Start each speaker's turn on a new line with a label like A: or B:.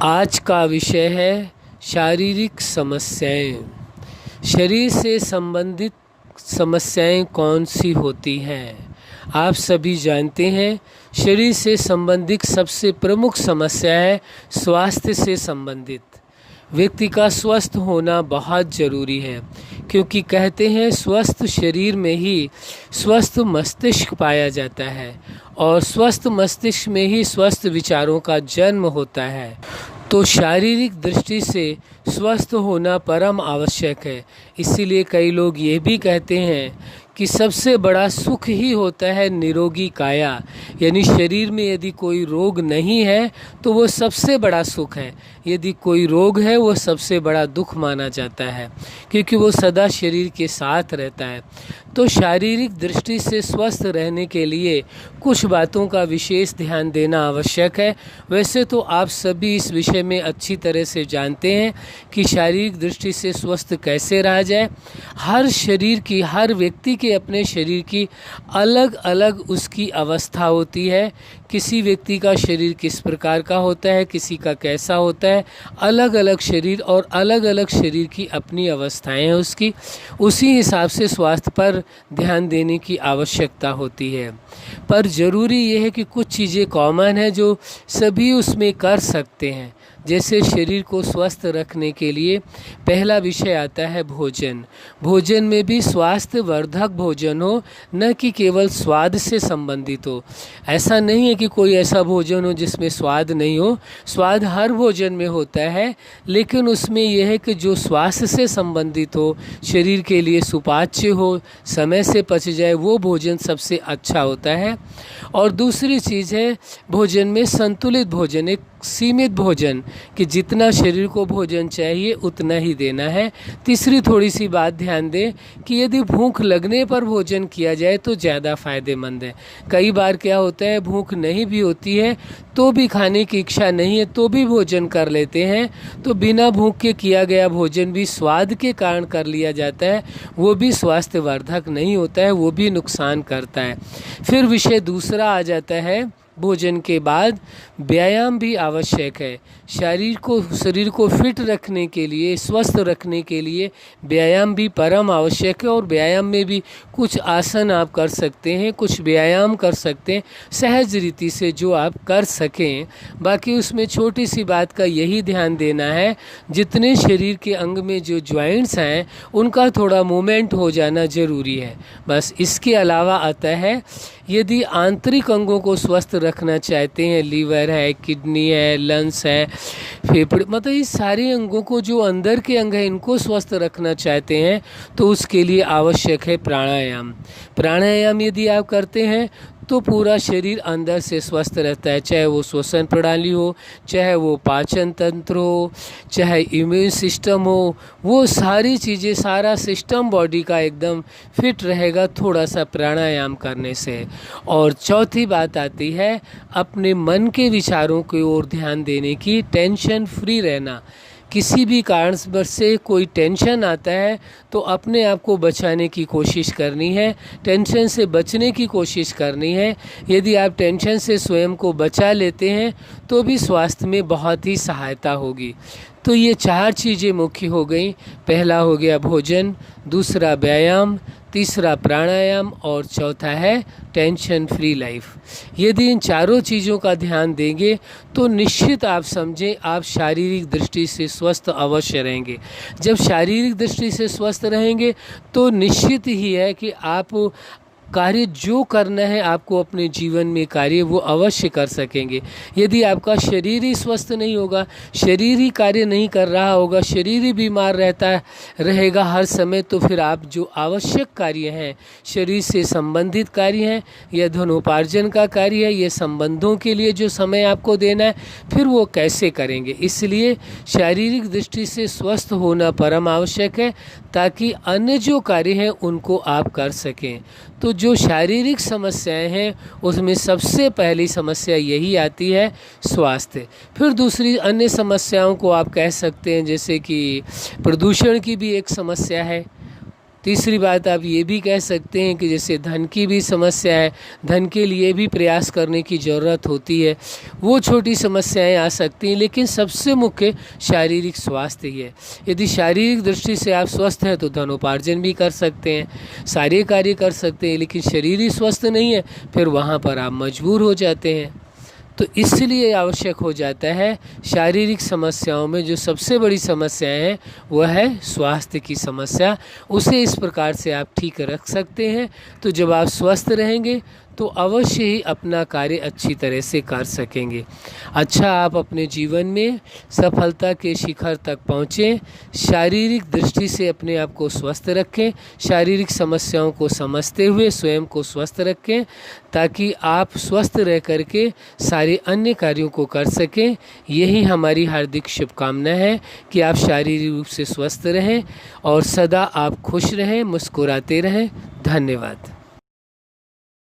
A: आज का विषय है शारीरिक समस्याएं। शरीर से संबंधित समस्याएं कौन सी होती हैं? आप सभी जानते हैं, शरीर से संबंधित सबसे प्रमुख समस्या है स्वास्थ्य से संबंधित। व्यक्ति का स्वस्थ होना बहुत ज़रूरी है, क्योंकि कहते हैं स्वस्थ शरीर में ही स्वस्थ मस्तिष्क पाया जाता है और स्वस्थ मस्तिष्क में ही स्वस्थ विचारों का जन्म होता है। तो शारीरिक दृष्टि से स्वस्थ होना परम आवश्यक है। इसीलिए कई लोग ये भी कहते हैं कि सबसे बड़ा सुख ही होता है निरोगी काया, यानी शरीर में यदि कोई रोग नहीं है तो वो सबसे बड़ा सुख है। यदि कोई रोग है वो सबसे बड़ा दुख माना जाता है, क्योंकि वो सदा शरीर के साथ रहता है। तो शारीरिक दृष्टि से स्वस्थ रहने के लिए कुछ बातों का विशेष ध्यान देना आवश्यक है। वैसे तो आप सभी इस विषय में अच्छी तरह से जानते हैं कि शारीरिक दृष्टि से स्वस्थ कैसे रहा जाए। हर व्यक्ति के अपने शरीर की अलग अलग उसकी अवस्था होती है। किसी व्यक्ति का शरीर किस प्रकार का होता है, किसी का कैसा होता है, अलग अलग शरीर और अलग अलग शरीर की अपनी अवस्थाएं हैं उसकी। उसी हिसाब से स्वास्थ्य पर ध्यान देने की आवश्यकता होती है। पर ज़रूरी ये है कि कुछ चीज़ें कॉमन है जो सभी उसमें कर सकते हैं। जैसे शरीर को स्वस्थ रखने के लिए पहला विषय आता है भोजन। भोजन में भी स्वास्थ्य वर्धक भोजन हो, न कि केवल स्वाद से संबंधित हो। ऐसा नहीं है कि कोई ऐसा भोजन हो जिसमें स्वाद नहीं हो। स्वाद हर भोजन में होता है, लेकिन उसमें यह है कि जो स्वास्थ्य से संबंधित हो, शरीर के लिए सुपाच्य हो, समय से पच जाए, वो भोजन सबसे अच्छा होता है। और दूसरी चीज़ है भोजन में संतुलित भोजन, एक सीमित भोजन, कि जितना शरीर को भोजन चाहिए उतना ही देना है। तीसरी थोड़ी सी बात ध्यान दें कि यदि भूख लगने पर भोजन किया जाए तो ज़्यादा फायदेमंद है। कई बार क्या होता है, भूख नहीं भी होती है तो भी खाने की इच्छा नहीं है तो भी भोजन कर लेते हैं, तो बिना भूख के किया गया भोजन भी स्वाद के कारण कर लिया जाता है, वो भी स्वास्थ्यवर्धक नहीं होता है, वो भी नुकसान करता है। फिर विषय दूसरा आ जाता है, भोजन के बाद व्यायाम भी आवश्यक है। शरीर को फिट रखने के लिए, स्वस्थ रखने के लिए व्यायाम भी परम आवश्यक है। और व्यायाम में भी कुछ आसन आप कर सकते हैं, कुछ व्यायाम कर सकते हैं सहज रीति से जो आप कर सकें। बाकी उसमें छोटी सी बात का यही ध्यान देना है, जितने शरीर के अंग में जो जॉइंट्स हैं उनका थोड़ा मूवमेंट हो जाना ज़रूरी है, बस। इसके अलावा आता है, यदि आंतरिक अंगों को स्वस्थ रखना चाहते हैं, लीवर है, किडनी है, लंग्स है, फेफड़े, मतलब इस सारे अंगों को, जो अंदर के अंग हैं, इनको स्वस्थ रखना चाहते हैं तो उसके लिए आवश्यक है प्राणायाम। प्राणायाम यदि आप करते हैं तो पूरा शरीर अंदर से स्वस्थ रहता है, चाहे वो श्वसन प्रणाली हो, चाहे वो पाचन तंत्र हो, चाहे इम्यून सिस्टम हो, वो सारी चीज़ें, सारा सिस्टम बॉडी का एकदम फिट रहेगा थोड़ा सा प्राणायाम करने से। और चौथी बात आती है अपने मन के विचारों की ओर ध्यान देने की, टेंशन फ्री रहना। किसी भी कारण से कोई टेंशन आता है तो अपने आप को बचाने की कोशिश करनी है, टेंशन से बचने की कोशिश करनी है। यदि आप टेंशन से स्वयं को बचा लेते हैं तो भी स्वास्थ्य में बहुत ही सहायता होगी। तो ये 4 चीज़ें मुख्य हो गई। पहला हो गया भोजन, दूसरा व्यायाम, तीसरा प्राणायाम और चौथा है टेंशन फ्री लाइफ। यदि इन चारों चीज़ों का ध्यान देंगे तो निश्चित आप समझें आप शारीरिक दृष्टि से स्वस्थ अवश्य रहेंगे। जब शारीरिक दृष्टि से स्वस्थ रहेंगे तो निश्चित ही है कि आप कार्य जो करना है आपको अपने जीवन में कार्य, वो अवश्य कर सकेंगे। यदि आपका शरीर ही स्वस्थ नहीं होगा, शरीर ही कार्य नहीं कर रहा होगा, शरीर ही बीमार रहेगा हर समय, तो फिर आप जो आवश्यक कार्य हैं, शरीर से संबंधित कार्य हैं, या धनोपार्जन का कार्य है, ये संबंधों के लिए जो समय आपको देना है, फिर वो कैसे करेंगे। इसलिए शारीरिक दृष्टि से स्वस्थ होना परम आवश्यक है, ताकि अन्य जो कार्य हैं उनको आप कर सकें। तो जो शारीरिक समस्याएं हैं उसमें सबसे पहली समस्या यही आती है स्वास्थ्य। फिर दूसरी अन्य समस्याओं को आप कह सकते हैं, जैसे कि प्रदूषण की भी एक समस्या है। तीसरी बात आप ये भी कह सकते हैं कि जैसे धन की भी समस्या है, धन के लिए भी प्रयास करने की ज़रूरत होती है, वो छोटी समस्याएं आ सकती हैं, लेकिन सबसे मुख्य शारीरिक स्वास्थ्य ही है। यदि शारीरिक दृष्टि से आप स्वस्थ हैं तो धनोपार्जन भी कर सकते हैं, सारे कार्य कर सकते हैं, लेकिन शरीर ही स्वस्थ नहीं है फिर वहाँ पर आप मजबूर हो जाते हैं। तो इसलिए आवश्यक हो जाता है, शारीरिक समस्याओं में जो सबसे बड़ी समस्या है वह है स्वास्थ्य की समस्या। उसे इस प्रकार से आप ठीक रख सकते हैं तो जब आप स्वस्थ रहेंगे तो अवश्य ही अपना कार्य अच्छी तरह से कर सकेंगे। अच्छा, आप अपने जीवन में सफलता के शिखर तक पहुँचें, शारीरिक दृष्टि से अपने आप को स्वस्थ रखें, शारीरिक समस्याओं को समझते हुए स्वयं को स्वस्थ रखें, ताकि आप स्वस्थ रह करके सारे अन्य कार्यों को कर सकें। यही हमारी हार्दिक शुभकामना है कि आप शारीरिक रूप से स्वस्थ रहें और सदा आप खुश रहें, मुस्कुराते रहें। धन्यवाद।